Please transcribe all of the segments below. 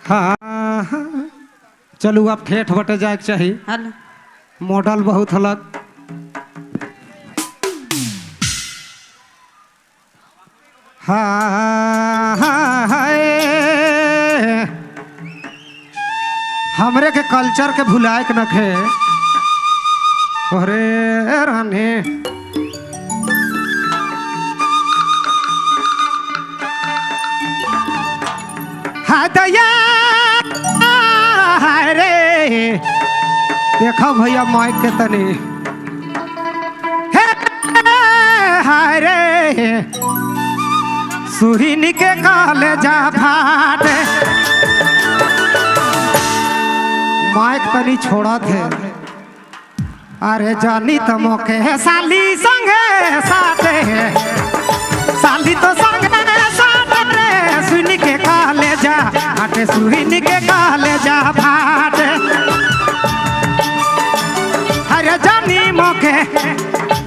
हाँ चलू अब ठेठ बटे जाए के चाहिए। मॉडल बहुत अलग। हाँ हमरे के कल्चर के भुलाए के नखे। अरे रानी हाँ दया रे देखो भैया माइक के तनी हाय रे सुहिनी के काले जा भाट माइक तनी छोड़ा थे। अरे जानी तो मोके साली संगे साथे साली तो संगे साथे रे सुहिनी के काले जा भाट सुहिनी के काले जा भाट। अरे जानी मोके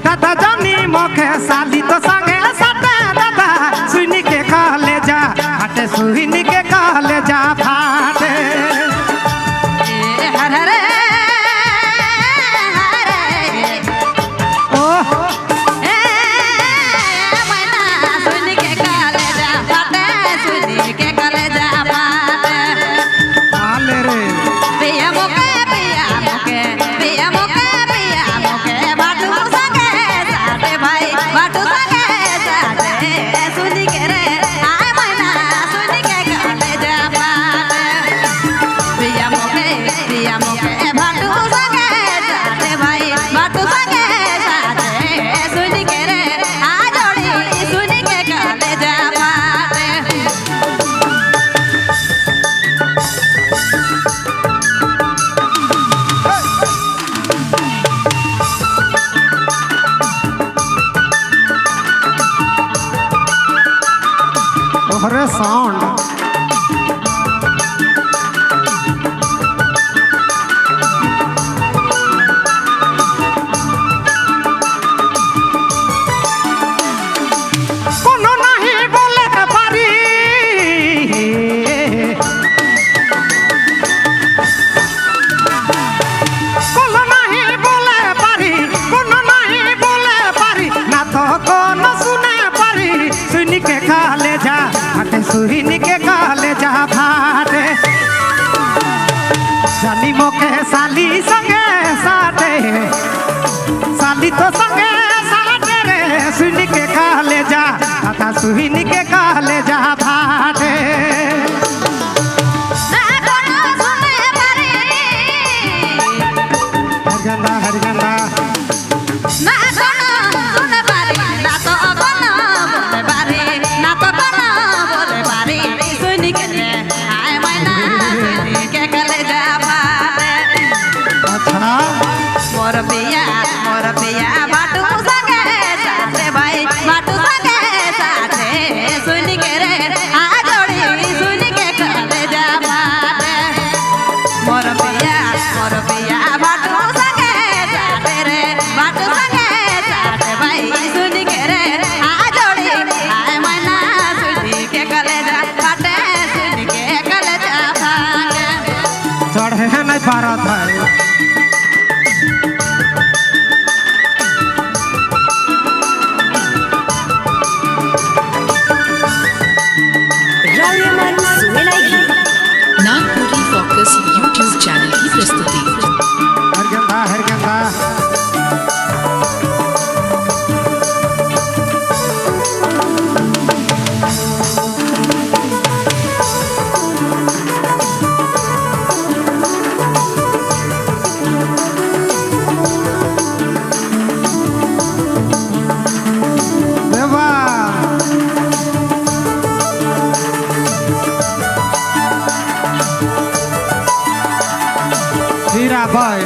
दादा जानी मोके साली तो संगे साथे दादा सुहिनी के काले जा भाट सुहिनी के काले जा भाट। अरे साउंड कोनो नहीं बोले पारी कोनो नहीं बोले पारी कोनो नहीं बोले पारी ना तो कोनो सुने पारी सुनी के काले जा सुहिनी के काले जा भाट। जानी मोके साली संगे साथे साली तो संगे साथे रे सुहिनी के काले जा आता सुहिनी के काले जा भाट। हरगंदा हरगंदा मोर पिया बाटू संगे साथे भाई बाटू संगे साथे सुन के रे आ जोड़ी सुन के काले जा भाट। मोर पिया बाटू संगे साथे रे बाटू संगे साथे भाई सुन के रे आ जोड़ी आए मना सुन के काले जा भाट सुन के काले जा भाट। चढ़े नहीं पारा था नागपुरी फोकस यूट्यूब चैनल की प्रस्तुति। हरगंदा हरगंदा भाई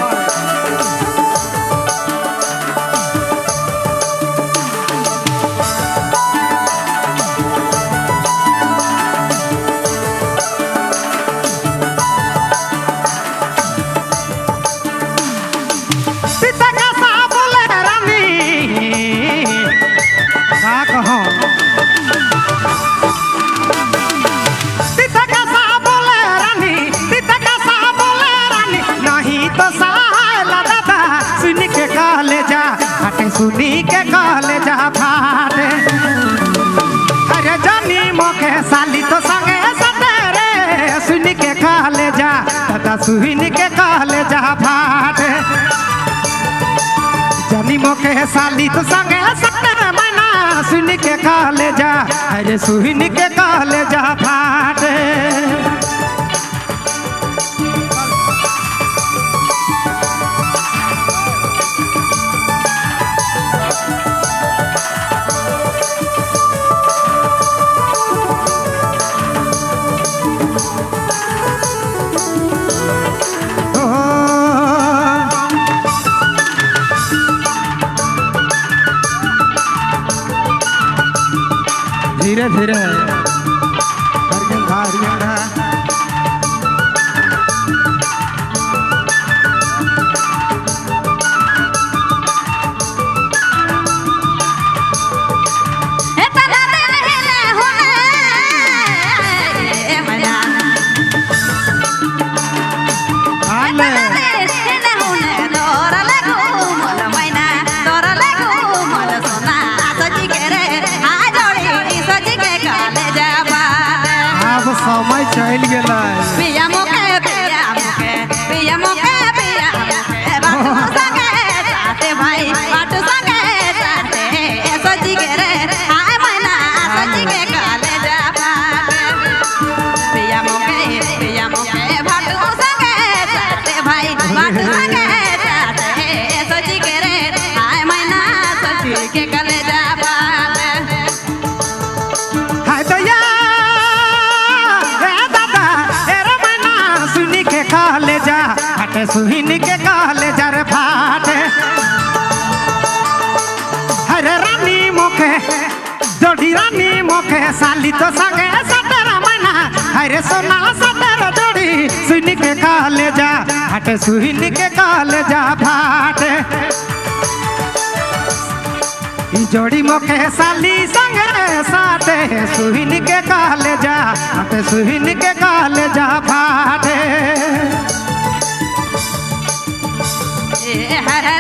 पिता का सा बोले रानी का कहो पिता का सा बोले रानी सुनी के कहले जा हटे सुनी के कहले जा फाटे अरे जानी मोके साली तो संगे सटे रे सुनी के कहले जा दादा सुनी के कहले जा फाटे जानी मोके साली तो संगे सटे मना सुनी के कहले जा अरे सुनी के कहले जा फाटे धीरे धीरे समय चल गया पिया मोके पिया मोके पिया मोके पिया मोके बाटू संगे साथे भाई बाटू संगे साथे सजी के रे हाय मैना सजी के काले जा पिया मोके बाटू संगे साथे भाई बाटू संगे साथे सजी के रे हाय मैना सजी के काले जा हाय दया कहले जा हटे सुहिनी के कहले जा रे फाटे हरे रानी मोखे जोड़ी रानी मोखे साली तो संगे सटेरा मना हरे सोना सटेरा जोड़ी सुहिनी के कहले जा हटे सुहिनी के कहले जा फाटे जोड़ी मोखे साली संगे साटे सुहिनी के कहले जा हटे सुहिनी के कहले जा फाटे हरे